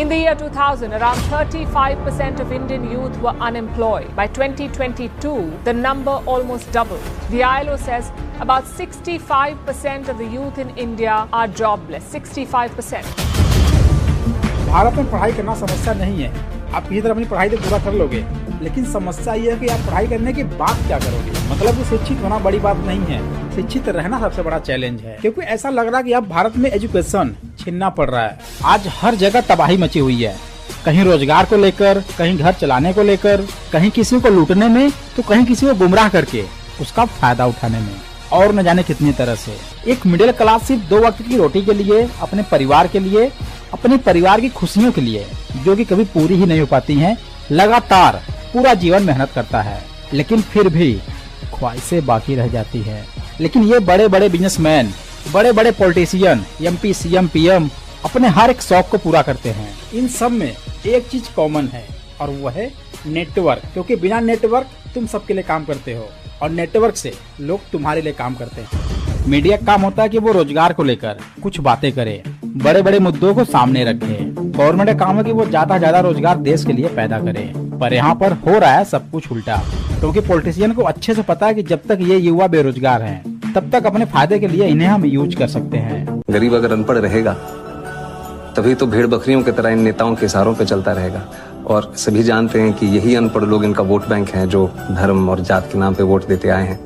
In the year 2000, around 35% of Indian youth were unemployed. By 2022, the number almost doubled. The ILO says about 65% of the youth in India are jobless. 65%. Bharat में पढ़ाई करना समस्या नहीं है, आप किसी तरह अपनी पढ़ाई तो पूरा कर लोगे, लेकिन समस्या ये है कि आप पढ़ाई करने के बाद क्या करोगे। मतलब वो शिक्षित होना बड़ी बात नहीं है, शिक्षित रहना सबसे बड़ा चैलेंज है। क्योंकि ऐसा लग रहा है कि अब भारत में एजुकेशन छीनना पड़ रहा है। आज हर जगह तबाही मची हुई है, कहीं रोजगार को लेकर, कहीं घर चलाने को लेकर, कहीं किसी को लूटने में, तो कहीं किसी को गुमराह करके उसका फायदा उठाने में, और न जाने कितनी तरह से। एक मिडिल क्लास सिर्फ 2 वक्त की रोटी के लिए, अपने परिवार के लिए, अपने परिवार की खुशियों के लिए, जो कि कभी पूरी ही नहीं हो पाती हैं, लगातार पूरा जीवन मेहनत करता है, लेकिन फिर भी ख्वाहिशें बाकी रह जाती है। लेकिन ये बड़े बड़े बिजनेसमैन, बड़े बड़े पॉलिटिशियन, एमपी, सीएम, पीएम अपने हर एक शौक को पूरा करते हैं। इन सब में एक चीज कॉमन है, और वो है नेटवर्क। क्योंकि बिना नेटवर्क तुम सबके लिए काम करते हो, और नेटवर्क से लोग तुम्हारे लिए काम करते हैं। मीडिया का काम होता है कि वो रोजगार को लेकर कुछ बातें करे, बड़े बड़े मुद्दों को सामने रखे। गवर्नमेंट का काम है कि वो ज्यादा ज्यादा रोजगार देश के लिए पैदा करे, पर यहाँ पर हो रहा है सब कुछ उल्टा। क्योंकि पॉलिटिशियन को अच्छे से पता है कि जब तक ये युवा बेरोजगार हैं, तब तक अपने फायदे के लिए इन्हें हम यूज कर सकते हैं। गरीब अगर अनपढ़ रहेगा तभी तो भेड़ बकरियों की तरह इन नेताओं के इशारों पे चलता रहेगा। और सभी जानते हैं कि यही अनपढ़ लोग इनका वोट बैंक है, जो धर्म और जात के नाम पे वोट देते आए हैं।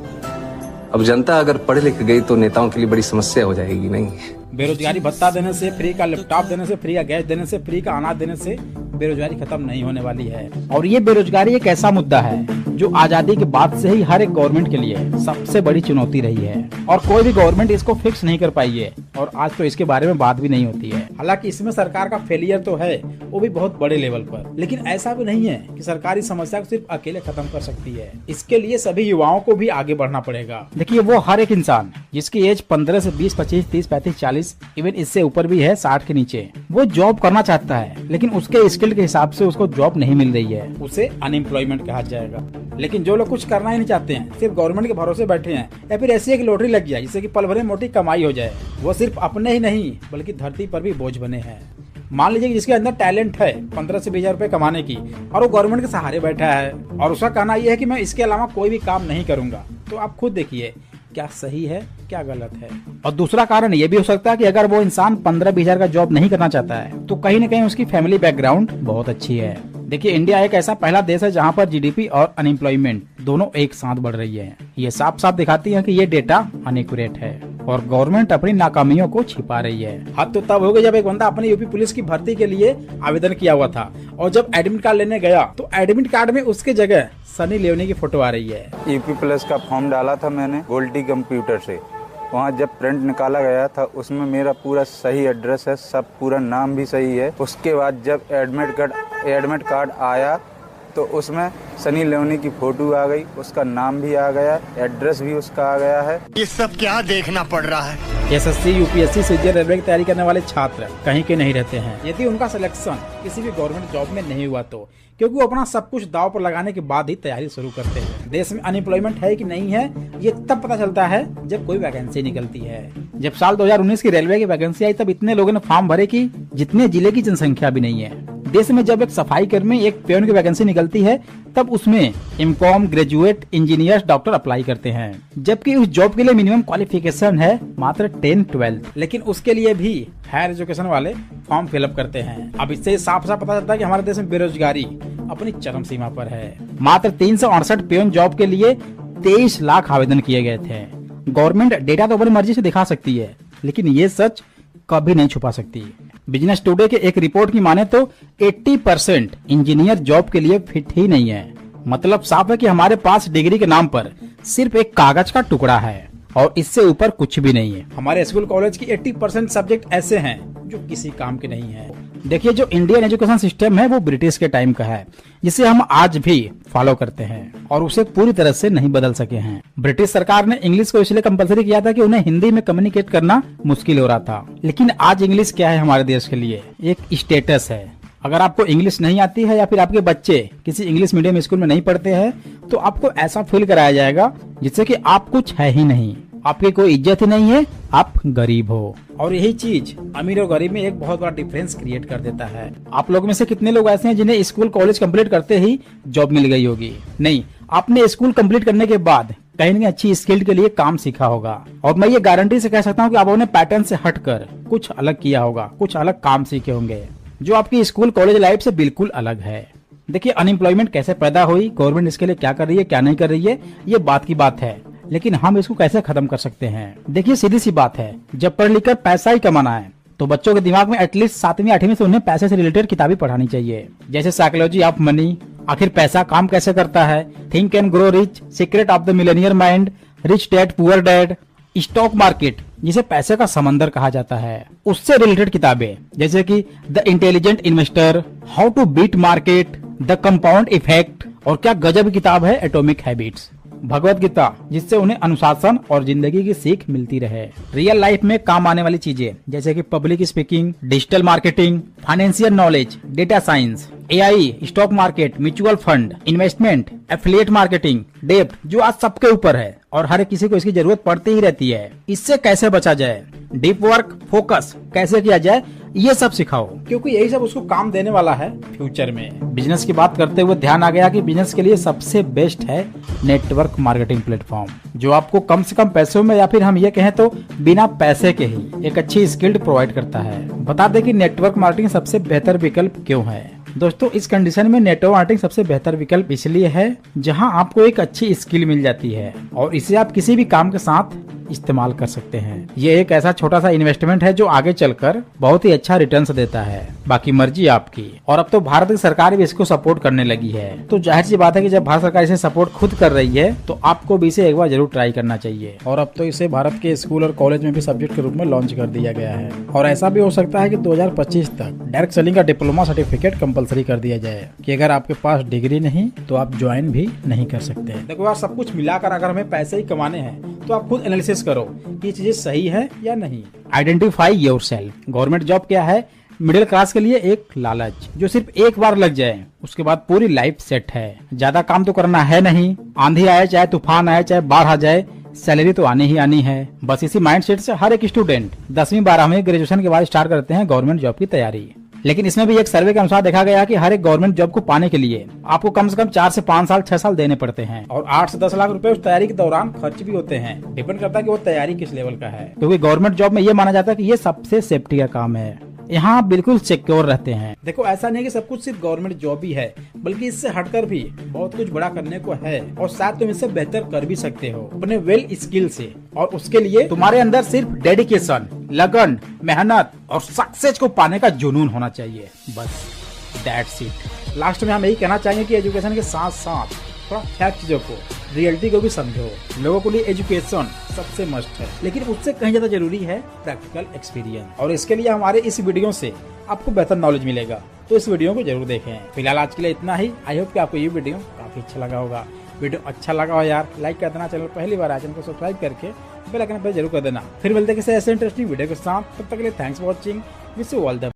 अब जनता अगर पढ़ लिख गई तो नेताओं के लिए बड़ी समस्या हो जाएगी। नहीं, बेरोजगारी भत्ता देने से, फ्री का लैपटॉप देने से, फ्री का गैस देने से, फ्री का अनाज देने से बेरोजगारी खत्म नहीं होने वाली है। और ये बेरोजगारी एक ऐसा मुद्दा है जो आजादी के बाद से ही हर एक गवर्नमेंट के लिए सबसे बड़ी चुनौती रही है, और कोई भी गवर्नमेंट इसको फिक्स नहीं कर पाई है, और आज तो इसके बारे में बात भी नहीं होती है। हालांकि इसमें सरकार का फेलियर तो है, वो भी बहुत बड़े लेवल पर, लेकिन ऐसा भी नहीं है कि सरकारी समस्या को सिर्फ अकेले खत्म कर सकती है। इसके लिए सभी युवाओं को भी आगे बढ़ना पड़ेगा। देखिए, वो हर एक इंसान जिसकी एज 15 से 20, 25, 30, 35, 40, इवन इससे ऊपर भी है, 60 के नीचे, वो जॉब करना चाहता है, लेकिन उसके स्किल के हिसाब से उसको जॉब नहीं मिल रही है, उसे अनएम्प्लॉयमेंट कहा जाएगा। लेकिन जो लोग कुछ करना ही नहीं चाहते हैं, सिर्फ गवर्नमेंट के भरोसे बैठे हैं, या फिर ऐसी एक लॉटरी लग गया जिससे कि पल भर में मोटी कमाई हो जाए, वो सिर्फ अपने ही नहीं बल्कि धरती पर भी बोझ बने हैं। मान लीजिए कि जिसके अंदर टैलेंट है 15 से 20 रुपए कमाने की, और वो गवर्नमेंट के सहारे बैठा है, और उसका कहना यह है कि मैं इसके अलावा कोई भी काम नहीं करूंगा। तो आप खुद देखिए क्या सही है, क्या गलत है। और दूसरा कारण ये भी हो सकता है कि अगर वो इंसान 15-20 हजार का जॉब नहीं करना चाहता है, तो कहीं न कहीं उसकी फैमिली बैकग्राउंड बहुत अच्छी है। देखिए, इंडिया एक ऐसा पहला देश है जहाँ पर जीडीपी और अनएम्प्लॉयमेंट दोनों एक साथ बढ़ रही है। ये साफ साफ दिखाती है कि ये डेटा अनएक्यूरेट है, और गवर्नमेंट अपनी नाकामियों को छिपा रही है। हद तो तब हो गई जब एक बंदा अपनी यूपी पुलिस की भर्ती के लिए आवेदन किया हुआ था, और जब एडमिट कार्ड लेने गया तो एडमिट कार्ड में उसके जगह सनी लियोनी की फोटो आ रही है। यूपी पुलिस का फॉर्म डाला था मैंने गोल्डी कंप्यूटर से, वहाँ जब प्रिंट निकाला गया था उसमें मेरा पूरा सही एड्रेस है, सब पूरा नाम भी सही है। उसके बाद जब एडमिट कार्ड आया तो उसमें सनी लियोनी की फोटो आ गई, उसका नाम भी आ गया, एड्रेस भी उसका आ गया है। ये सब क्या देखना पड़ रहा है। एसएससी, यूपीएससी, सीजीएल, रेलवे की तैयारी करने वाले छात्र कहीं के नहीं रहते हैं यदि उनका सिलेक्शन किसी भी गवर्नमेंट जॉब में नहीं हुआ तो, क्योंकि वो अपना सब कुछ दाव पर लगाने के बाद ही तैयारी शुरू करते हैं। देश में अनएम्प्लॉयमेंट है कि नहीं है, ये तब पता चलता है जब कोई वैकेंसी निकलती है। जब साल 2019 की रेलवे की वैकेंसी आई, तब इतने लोगों ने फॉर्म भरे कि जितने जिले की जनसंख्या भी नहीं है। देश में जब एक सफाई कर्मी, एक पेन की वैकेंसी निकलती है, तब उसमें MCom, graduate, engineer, doctor apply करते हैं, जबकि उस जॉब के लिए मिनिमम क्वालिफिकेशन है मात्र 10-12, लेकिन उसके लिए भी हायर एजुकेशन वाले फॉर्म फिलअप करते हैं। अब इससे साफ साफ पता चलता है कि हमारे देश में बेरोजगारी अपनी चरम सीमा पर है। मात्र 368 पेन जॉब के लिए 23 लाख आवेदन किए गए थे। गवर्नमेंट डेटा तो अपनी मर्जी से दिखा सकती है, लेकिन ये सच कभी नहीं छुपा सकती। बिजनेस टुडे के एक रिपोर्ट की माने तो 80% इंजीनियर जॉब के लिए फिट ही नहीं है। मतलब साफ है कि हमारे पास डिग्री के नाम पर सिर्फ एक कागज का टुकड़ा है, और इससे ऊपर कुछ भी नहीं है। हमारे स्कूल कॉलेज की 80% सब्जेक्ट ऐसे हैं जो किसी काम के नहीं है। देखिए, जो इंडियन एजुकेशन सिस्टम है वो ब्रिटिश के टाइम का है, जिसे हम आज भी फॉलो करते हैं, और उसे पूरी तरह से नहीं बदल सके हैं। ब्रिटिश सरकार ने इंग्लिश को इसलिए कंपलसरी किया था कि उन्हें हिंदी में कम्युनिकेट करना मुश्किल हो रहा था। लेकिन आज इंग्लिश क्या है हमारे देश के लिए? एक स्टेटस है। अगर आपको इंग्लिश नहीं आती है, या फिर आपके बच्चे किसी इंग्लिश मीडियम स्कूल में नहीं पढ़ते हैं, तो आपको ऐसा फील कराया जाएगा जिससे कि आप कुछ है ही नहीं, आपकी कोई इज्जत ही नहीं है, आप गरीब हो। और यही चीज अमीर और गरीब में एक बहुत बड़ा डिफरेंस क्रिएट कर देता है। आप लोग में से कितने लोग ऐसे हैं जिन्हें स्कूल कॉलेज कंप्लीट करते ही जॉब मिल गई होगी? नहीं, आपने स्कूल कंप्लीट करने के बाद कहीं न कहीं अच्छी स्किल के लिए काम सीखा होगा। और मैं ये गारंटी से कह सकता हूँ कि आपने पैटर्न से हटकर कुछ अलग किया होगा, कुछ अलग काम सीखे होंगे जो आपकी स्कूल कॉलेज लाइफ से बिल्कुल अलग है। देखिए, अनएम्प्लॉयमेंट कैसे पैदा हुई, गवर्नमेंट इसके लिए क्या कर रही है, क्या नहीं कर रही है, ये बात की बात है, लेकिन हम इसको कैसे खत्म कर सकते हैं? देखिए, सीधी सी बात है, जब पढ़ लिखकर पैसा ही कमाना है तो बच्चों के दिमाग में एटलीस्ट 7वीं 8वीं से उन्हें पैसे से रिलेटेड किताबें पढ़ानी चाहिए, जैसे साइकोलॉजी ऑफ मनी, आखिर पैसा काम कैसे करता है, think and grow rich, secret of the Millionaire mind, rich dad poor dad, stock market जिसे पैसे का समंदर कहा जाता है, उससे रिलेटेड किताबें जैसे कि the intelligent investor, how to beat market, the compound effect, और क्या गजब किताब है एटॉमिक हैबिट्स, भगवत गीता जिससे उन्हें अनुशासन और जिंदगी की सीख मिलती रहे, रियल लाइफ में काम आने वाली चीजें जैसे कि public speaking, digital marketing, financial knowledge, data science, AI, stock market, mutual fund, investment, affiliate marketing, डेब्ट जो आज सबके ऊपर है और हर किसी को इसकी जरूरत पड़ती ही रहती है, इससे कैसे बचा जाए, डीप वर्क, फोकस कैसे किया जाए, ये सब सिखाओ, क्योंकि यही सब उसको काम देने वाला है फ्यूचर में। बिजनेस की बात करते हुए ध्यान आ गया कि बिजनेस के लिए सबसे बेस्ट है नेटवर्क मार्केटिंग प्लेटफॉर्म, जो आपको कम से कम पैसों में या फिर हम ये कहें तो बिना पैसे के ही एक अच्छी स्किल्ड प्रोवाइड करता है। बता दें कि नेटवर्क मार्केटिंग सबसे बेहतर विकल्प क्यों है। दोस्तों, इस कंडीशन में नेटवर्क मार्केटिंग सबसे बेहतर विकल्प इसलिए है जहां आपको एक अच्छी स्किल मिल जाती है और इसे आप किसी भी काम के साथ इस्तेमाल कर सकते हैं। ये एक ऐसा छोटा सा इन्वेस्टमेंट है जो आगे चलकर बहुत ही अच्छा रिटर्न्स देता है, बाकी मर्जी आपकी। और अब तो भारत की सरकार भी इसको सपोर्ट करने लगी है, तो जाहिर सी बात है कि जब भारत सरकार इसे सपोर्ट खुद कर रही है तो आपको भी इसे एक बार जरूर ट्राई करना चाहिए। और अब तो इसे भारत के स्कूल और कॉलेज में भी सब्जेक्ट के रूप में लॉन्च कर दिया गया है। और ऐसा भी हो सकता है कि 2025 तक डायरेक्ट सेलिंग का डिप्लोमा सर्टिफिकेट कंपलसरी कर दिया जाए कि अगर आपके पास डिग्री नहीं तो आप ज्वाइन भी नहीं कर सकते। देखो यार, सब कुछ मिलाकर अगर हमें पैसे ही कमाने हैं तो आप खुद एनालिसिस करो कि चीजें सही है या नहीं। Identify yourself. गवर्नमेंट जॉब क्या है? मिडिल क्लास के लिए एक लालच जो सिर्फ एक बार लग जाए उसके बाद पूरी लाइफ सेट है। ज्यादा काम तो करना है नहीं, आंधी आए चाहे तूफान आए चाहे बाढ़ आ जाए, सैलरी तो आनी ही आनी है। बस इसी माइंडसेट से हर एक स्टूडेंट 10वीं 12वीं ग्रेजुएशन के बाद स्टार्ट करते हैं गवर्नमेंट जॉब की तैयारी। लेकिन इसमें भी एक सर्वे के अनुसार देखा गया कि हर एक गवर्नमेंट जॉब को पाने के लिए आपको कम से कम 4 से 5 साल 6 साल देने पड़ते हैं और 8 से 10 लाख रुपए उस तैयारी के दौरान खर्च भी होते हैं। डिपेंड करता है कि वो तैयारी किस लेवल का है, क्योंकि गवर्नमेंट जॉब में ये माना जाता है कि ये सबसे सेफ्टी का काम है, यहाँ आप बिल्कुल सिक्योर रहते हैं। देखो, ऐसा नहीं है कि सब कुछ सिर्फ गवर्नमेंट जॉब ही है, बल्कि इससे हटकर भी बहुत कुछ बड़ा करने को है और शायद तुम इससे बेहतर कर भी सकते हो अपने वेल स्किल से। और उसके लिए तुम्हारे अंदर सिर्फ डेडिकेशन, लगन, मेहनत और सक्सेस को पाने का जुनून होना चाहिए। बस दैट्स इट। लास्ट में हम यही कहना चाहेंगे कि एजुकेशन के साथ साथ थोड़ा फैक्ट चीजों को, रियलिटी को भी समझो। लोगों के लिए एजुकेशन सबसे मस्ट है, लेकिन उससे कहीं ज्यादा जरूरी है प्रैक्टिकल एक्सपीरियंस। और इसके लिए हमारे इस वीडियो से आपको बेहतर नॉलेज मिलेगा, तो इस वीडियो को जरूर देखें। फिलहाल आज के लिए इतना ही। आई होप कि आपको ये वीडियो काफी अच्छा लगा होगा। वीडियो अच्छा लगा हो यार, लाइक कर देना, चैनल पहली बार आए चैनल को सब्सक्राइब करके बेल आइकन पर जरूर कर देना। फिर मिलते हैं किसी ऐसे इंटरेस्टिंग वीडियो के साथ, तब तक के लिए thanks for watching. Wish you all the